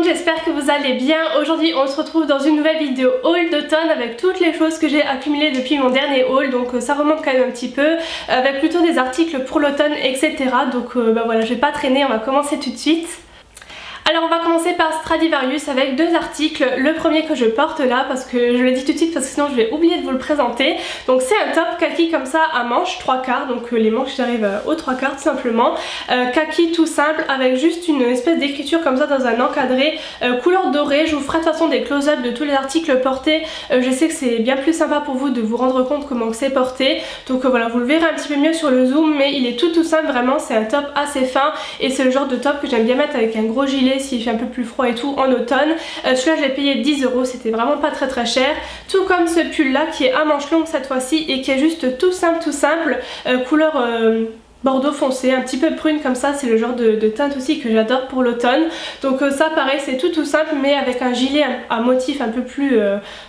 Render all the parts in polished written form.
J'espère que vous allez bien. Aujourd'hui on se retrouve dans une nouvelle vidéo haul d'automne avec toutes les choses que j'ai accumulées depuis mon dernier haul, donc ça remonte quand même un petit peu, avec plutôt des articles pour l'automne etc. Donc voilà, je vais pas traîner, on va commencer tout de suite. Alors on va commencer par Stradivarius avec deux articles. Le premier que je porte là, parce que je le dis tout de suite parce que sinon je vais oublier de vous le présenter. Donc c'est un top kaki comme ça à manches 3/4, donc les manches j'arrive aux 3/4 tout simplement. Kaki tout simple avec juste une espèce d'écriture comme ça dans un encadré, couleur dorée. Je vous ferai de toute façon des close-up de tous les articles portés. Je sais que c'est bien plus sympa pour vous de vous rendre compte comment c'est porté. Donc voilà, vous le verrez un petit peu mieux sur le zoom, mais il est tout simple vraiment. C'est un top assez fin et c'est le genre de top que j'aime bien mettre avec un gros gilet s'il fait un peu plus froid et tout en automne. Celui-là je l'ai payé 10 €, c'était vraiment pas très cher. Tout comme ce pull là qui est à manches longues cette fois-ci et qui est juste tout simple, couleur bordeaux foncé, un petit peu prune comme ça, c'est le genre de teinte aussi que j'adore pour l'automne. Donc ça pareil, c'est tout simple mais avec un gilet à motif un peu plus,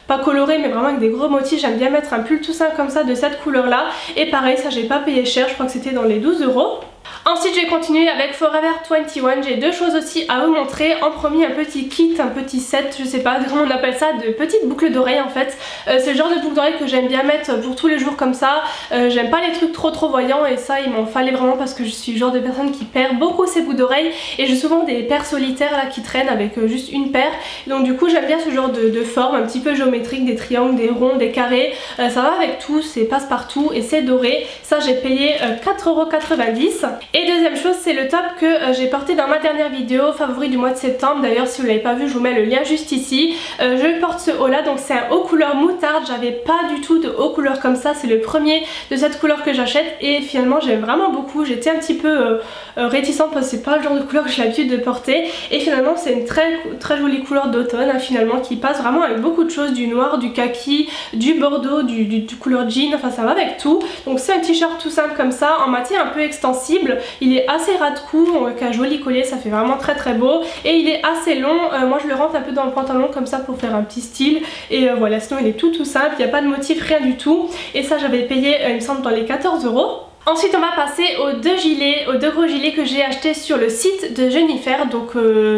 pas coloré mais vraiment avec des gros motifs. J'aime bien mettre un pull tout simple comme ça de cette couleur là. Et pareil, ça j'ai pas payé cher, je crois que c'était dans les 12 €. Ensuite je vais continuer avec Forever 21, j'ai deux choses aussi à vous montrer. En premier un petit kit, un petit set, je sais pas comment on appelle ça, de petites boucles d'oreilles en fait. C'est le genre de boucles d'oreilles que j'aime bien mettre pour tous les jours comme ça. J'aime pas les trucs trop voyants et ça il m'en fallait vraiment parce que je suis le genre de personne qui perd beaucoup ses boucles d'oreilles et j'ai souvent des paires solitaires là qui traînent avec juste une paire. Donc du coup j'aime bien ce genre de forme un petit peu géométrique, des triangles, des ronds, des carrés. Ça va avec tout, c'est passe-partout et c'est doré. Ça j'ai payé 4,90 €. Et deuxième chose, c'est le top que j'ai porté dans ma dernière vidéo, favori du mois de septembre. D'ailleurs si vous l'avez pas vu, je vous mets le lien juste ici. Je porte ce haut là, donc c'est un haut couleur moutarde. J'avais pas du tout de haut couleur comme ça, c'est le premier de cette couleur que j'achète et finalement j'aime vraiment beaucoup. J'étais un petit peu réticente parce que c'est pas le genre de couleur que j'ai l'habitude de porter et finalement c'est une très jolie couleur d'automne hein, finalement, qui passe vraiment avec beaucoup de choses, du noir, du kaki, du bordeaux, du couleur jean, enfin ça va avec tout. Donc c'est un t-shirt tout simple comme ça en matière un peu extensible. Il est assez ras de cou avec un joli collier, ça fait vraiment très beau et il est assez long. Moi je le rentre un peu dans le pantalon comme ça pour faire un petit style et voilà, sinon il est tout simple, il n'y a pas de motif, rien du tout et ça j'avais payé il me semble dans les 14 €. Ensuite on va passer aux deux gros gilets que j'ai achetés sur le site de Jennifer, donc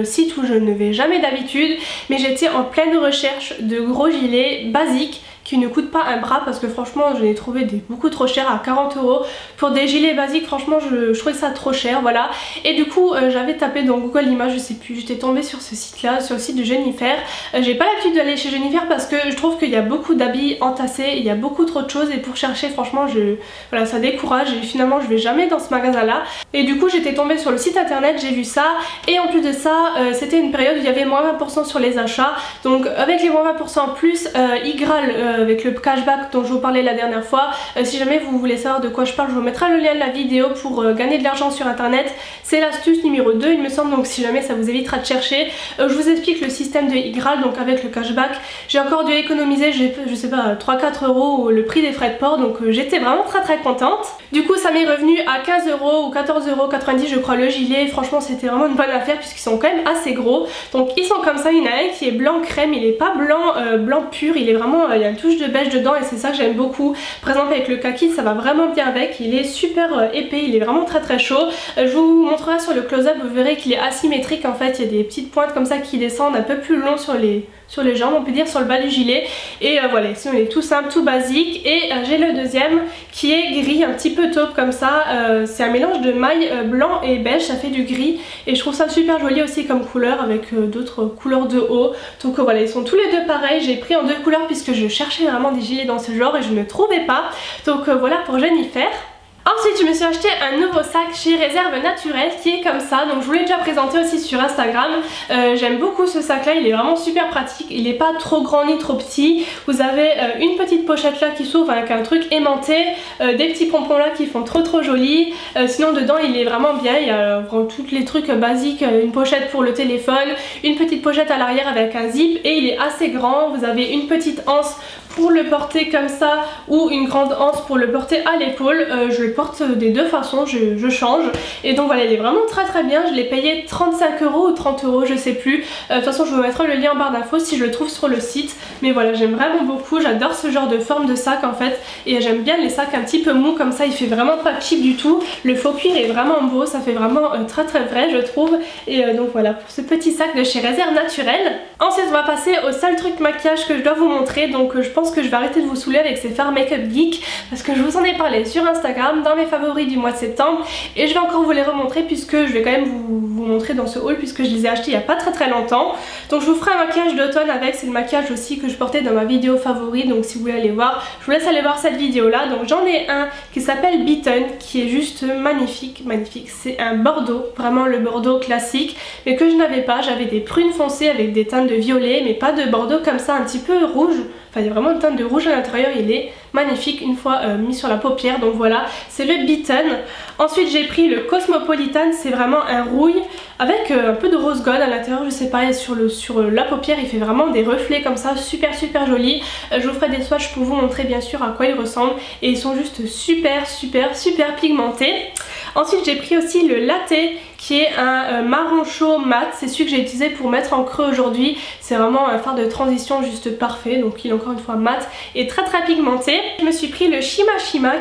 site où je ne vais jamais d'habitude, mais j'étais en pleine recherche de gros gilets basiques qui ne coûtent pas un bras parce que franchement je l'ai trouvé beaucoup trop cher à 40 € pour des gilets basiques. Franchement je trouvais ça trop cher, voilà. Et du coup j'avais tapé dans Google Images, je sais plus, j'étais tombée sur ce site là, sur le site de Jennifer. J'ai pas l'habitude d'aller chez Jennifer parce que je trouve qu'il y a beaucoup d'habits entassés, il y a beaucoup trop de choses et pour chercher franchement voilà, ça décourage et finalement je vais jamais dans ce magasin là. Et du coup j'étais tombée sur le site internet, j'ai vu ça et en plus de ça c'était une période où il y avait moins 20% sur les achats. Donc avec les moins 20% plus Igral avec le cashback dont je vous parlais la dernière fois. Si jamais vous voulez savoir de quoi je parle, je vous mettrai le lien de la vidéo pour gagner de l'argent sur internet. C'est l'astuce numéro 2 il me semble, donc si jamais ça vous évitera de chercher. Je vous explique le système de Igral, donc avec le cashback j'ai encore dû économiser, je sais pas, 3-4 € le prix des frais de port, donc j'étais vraiment très contente. Du coup ça m'est revenu à 15 € ou 14,90 € je crois le gilet. Franchement c'était vraiment une bonne affaire puisqu'ils sont quand même assez gros. Donc ils sont comme ça, il y en a un qui est blanc crème, il est pas blanc pur, il est vraiment, il y a une touche de beige dedans et c'est ça que j'aime beaucoup. Par exemple avec le kaki ça va vraiment bien avec, il est super épais, il est vraiment très chaud. Je vous montrerai sur le close-up, vous verrez qu'il est asymétrique en fait, il y a des petites pointes comme ça qui descendent un peu plus long sur les jambes on peut dire, sur le bas du gilet et voilà, sinon il est tout simple, tout basique. Et j'ai le deuxième qui est gris, un petit peu taupe comme ça, c'est un mélange de maille blanc et beige, ça fait du gris et je trouve ça super joli aussi comme couleur avec d'autres couleurs de haut. Donc voilà, ils sont tous les deux pareils, j'ai pris en deux couleurs puisque je cherchais vraiment des gilets dans ce genre et je ne trouvais pas. Donc voilà pour Jennifer. Ensuite je me suis acheté un nouveau sac chez Réserve Naturelle qui est comme ça, donc je vous l'ai déjà présenté aussi sur Instagram. J'aime beaucoup ce sac là, il est vraiment super pratique, il n'est pas trop grand ni trop petit. Vous avez une petite pochette là qui s'ouvre avec un truc aimanté, des petits pompons là qui font trop jolis. Sinon dedans il est vraiment bien, il y a tous les trucs basiques, une pochette pour le téléphone, une petite pochette à l'arrière avec un zip et il est assez grand. Vous avez une petite anse pour le porter comme ça ou une grande anse pour le porter à l'épaule. Je le porte des deux façons, je change. Et donc voilà, il est vraiment très bien. Je l'ai payé 35 € ou 30 € je sais plus. De toute façon je vous mettrai le lien en barre d'infos si je le trouve sur le site. Mais voilà, j'aime vraiment beaucoup, j'adore ce genre de forme de sac en fait. Et j'aime bien les sacs un petit peu mous comme ça, il fait vraiment pas cheap du tout. Le faux cuir est vraiment beau, ça fait vraiment très vrai je trouve. Et donc voilà pour ce petit sac de chez Réserve Naturelle. Ensuite on va passer au seul truc maquillage que je dois vous montrer. Donc je pense que je vais arrêter de vous saouler avec ces fards Make Up Geek parce que je vous en ai parlé sur Instagram dans mes favoris du mois de septembre. Et je vais encore vous les remontrer puisque je vais quand même vous montrer dans ce haul puisque je les ai achetés il n'y a pas très longtemps. Donc je vous ferai un maquillage d'automne avec, c'est le maquillage aussi que je portais dans ma vidéo favori. Donc si vous voulez aller voir, je vous laisse aller voir cette vidéo là. Donc j'en ai un qui s'appelle Beaten qui est juste magnifique. C'est un bordeaux, vraiment le bordeaux classique mais que je n'avais pas. J'avais des prunes foncées avec des teintes de violet mais pas de bordeaux comme ça un petit peu rouge. Enfin il y a vraiment une teinte de rouge à l'intérieur, il est magnifique une fois mis sur la paupière. Donc voilà, c'est le Beaten. Ensuite j'ai pris le Cosmopolitan, c'est vraiment un rouille avec un peu de rose gold à l'intérieur, je sais pas, sur la paupière il fait vraiment des reflets comme ça, super joli. Je vous ferai des swatchs pour vous montrer bien sûr à quoi ils ressemblent et ils sont juste super pigmentés. Ensuite j'ai pris aussi le Latte qui est un marron chaud mat, c'est celui que j'ai utilisé pour mettre en creux aujourd'hui. C'est vraiment un fard de transition juste parfait, donc il est encore une fois mat et très pigmenté. Je me suis pris le Shima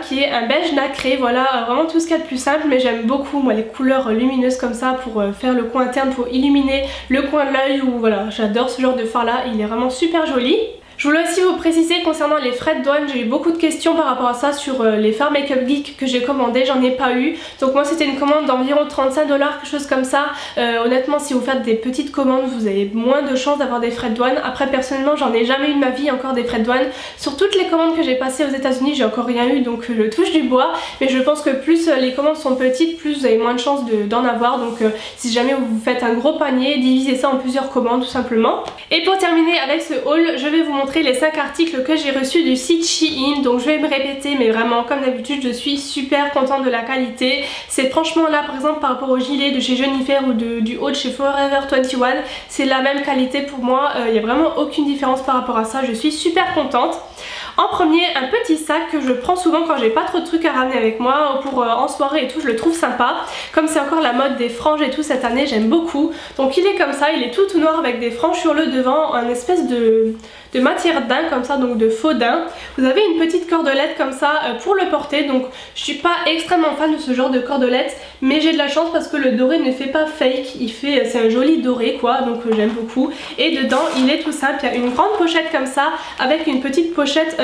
qui est un beige nacré, voilà vraiment tout ce qu'il y a de plus simple mais j'aime beaucoup moi les couleurs lumineuses comme ça pour faire le coin interne, pour illuminer le coin de l'œil ou voilà, j'adore ce genre de fard là, il est vraiment super joli. Je voulais aussi vous préciser concernant les frais de douane, j'ai eu beaucoup de questions par rapport à ça sur les fards Make Up Geek que j'ai commandé, j'en ai pas eu. Donc moi c'était une commande d'environ 35 $, quelque chose comme ça. Honnêtement si vous faites des petites commandes vous avez moins de chances d'avoir des frais de douane. Après personnellement j'en ai jamais eu de ma vie encore des frais de douane. Sur toutes les commandes que j'ai passées aux États-Unis j'ai encore rien eu donc je touche du bois. Mais je pense que plus les commandes sont petites plus vous avez moins de chances d'en avoir. Donc si jamais vous faites un gros panier, divisez ça en plusieurs commandes tout simplement. Et pour terminer avec ce haul je vais vous montrer les 5 articles que j'ai reçus du site Shein. Donc je vais me répéter mais vraiment comme d'habitude je suis super contente de la qualité. C'est franchement là par exemple par rapport au gilet de chez Jennifer ou du haut de chez Forever 21, c'est la même qualité pour moi, il n'y a vraiment aucune différence par rapport à ça, je suis super contente. En premier, un petit sac que je prends souvent quand j'ai pas trop de trucs à ramener avec moi ou pour en soirée et tout, je le trouve sympa. Comme c'est encore la mode des franges et tout cette année, j'aime beaucoup. Donc il est comme ça, il est tout noir avec des franges sur le devant, un espèce de matière daim comme ça, donc de faux daim. Vous avez une petite cordelette comme ça pour le porter, donc je suis pas extrêmement fan de ce genre de cordelette mais j'ai de la chance parce que le doré ne fait pas fake, c'est un joli doré quoi, donc j'aime beaucoup. Et dedans il est tout simple, il y a une grande pochette comme ça avec une petite pochette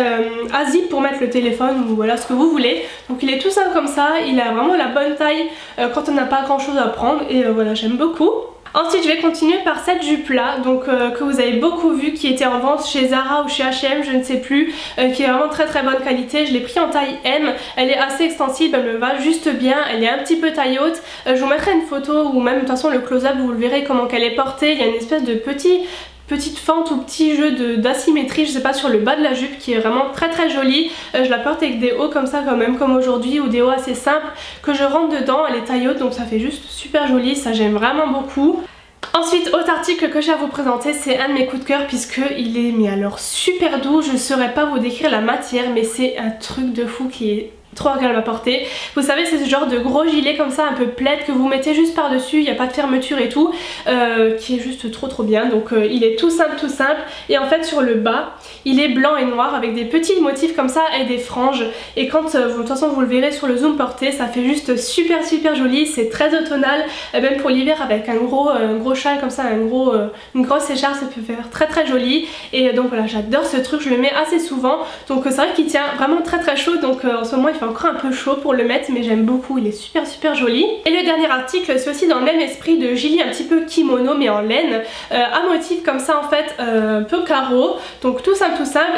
à zip pour mettre le téléphone ou voilà ce que vous voulez. Donc il est tout simple comme ça, il a vraiment la bonne taille quand on n'a pas grand chose à prendre et voilà j'aime beaucoup. Ensuite je vais continuer par cette jupe là donc que vous avez beaucoup vu, qui était en vente chez Zara ou chez H&M je ne sais plus, qui est vraiment très bonne qualité. Je l'ai pris en taille M, elle est assez extensible, elle me va juste bien, elle est un petit peu taille haute. Je vous mettrai une photo ou même de toute façon le close-up vous le verrez comment qu'elle est portée. Il y a une espèce de petite fente ou petit jeu d'asymétrie je sais pas sur le bas de la jupe qui est vraiment très jolie. Je la porte avec des hauts comme ça quand même comme aujourd'hui ou des hauts assez simples que je rentre dedans, elle est taille haute donc ça fait juste super joli, ça j'aime vraiment beaucoup. Ensuite, autre article que j'ai à vous présenter, c'est un de mes coups de cœur puisque il est mais alors super doux, je saurais pas vous décrire la matière mais c'est un truc de fou qui est trop agréable à porter. Vous savez c'est ce genre de gros gilet comme ça un peu plaid que vous mettez juste par dessus, il n'y a pas de fermeture et tout, qui est juste trop bien. Donc il est tout simple et en fait sur le bas il est blanc et noir avec des petits motifs comme ça et des franges et quand de toute façon vous le verrez sur le zoom porté ça fait juste super joli, c'est très automnal, même pour l'hiver avec un gros châle comme ça, une grosse écharpe ça peut faire très joli. Et donc voilà j'adore ce truc, je le mets assez souvent donc c'est vrai qu'il tient vraiment très chaud donc en ce moment il fait encore un peu chaud pour le mettre mais j'aime beaucoup, il est super joli. Et le dernier article c'est aussi dans le même esprit de gilet un petit peu kimono mais en laine, à motif comme ça en fait, un peu carreau, donc tout simple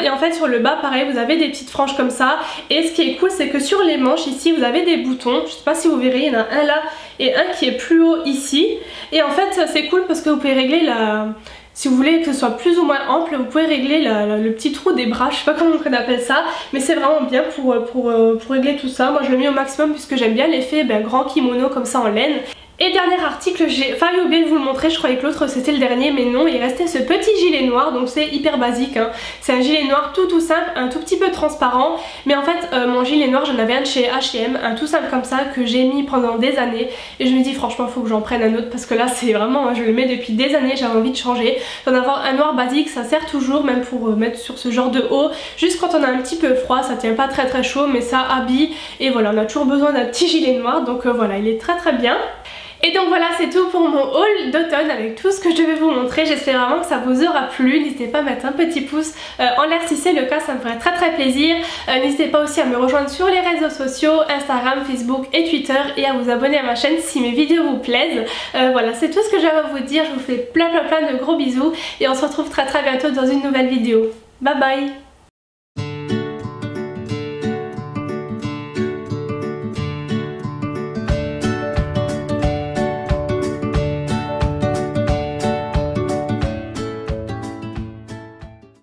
et en fait sur le bas pareil vous avez des petites franges comme ça. Et ce qui est cool c'est que sur les manches ici vous avez des boutons, je sais pas si vous verrez, il y en a un là et un qui est plus haut ici. Et en fait c'est cool parce que vous pouvez régler si vous voulez que ce soit plus ou moins ample, vous pouvez régler le petit trou des bras, je sais pas comment on appelle ça, mais c'est vraiment bien pour régler tout ça. Moi je le mets au maximum puisque j'aime bien l'effet grand kimono comme ça en laine. Et dernier article, j'ai failli oublier de vous le montrer, je croyais que l'autre c'était le dernier, mais non, il restait ce petit gilet noir, donc c'est hyper basique, hein. C'est un gilet noir tout simple, un tout petit peu transparent, mais en fait mon gilet noir j'en avais un de chez H&M, un tout simple comme ça que j'ai mis pendant des années, et je me dis franchement faut que j'en prenne un autre parce que là c'est vraiment, je le mets depuis des années, j'avais envie de changer, d'en avoir un noir basique, ça sert toujours, même pour mettre sur ce genre de haut, juste quand on a un petit peu froid, ça tient pas très chaud, mais ça habille, et voilà, on a toujours besoin d'un petit gilet noir, donc voilà, il est très bien. Et donc voilà, c'est tout pour mon haul d'automne avec tout ce que je devais vous montrer. J'espère vraiment que ça vous aura plu. N'hésitez pas à mettre un petit pouce en l'air si c'est le cas, ça me ferait très plaisir. N'hésitez pas aussi à me rejoindre sur les réseaux sociaux, Instagram, Facebook et Twitter, et à vous abonner à ma chaîne si mes vidéos vous plaisent. Voilà, c'est tout ce que j'avais à vous dire. Je vous fais plein de gros bisous et on se retrouve très bientôt dans une nouvelle vidéo. Bye bye!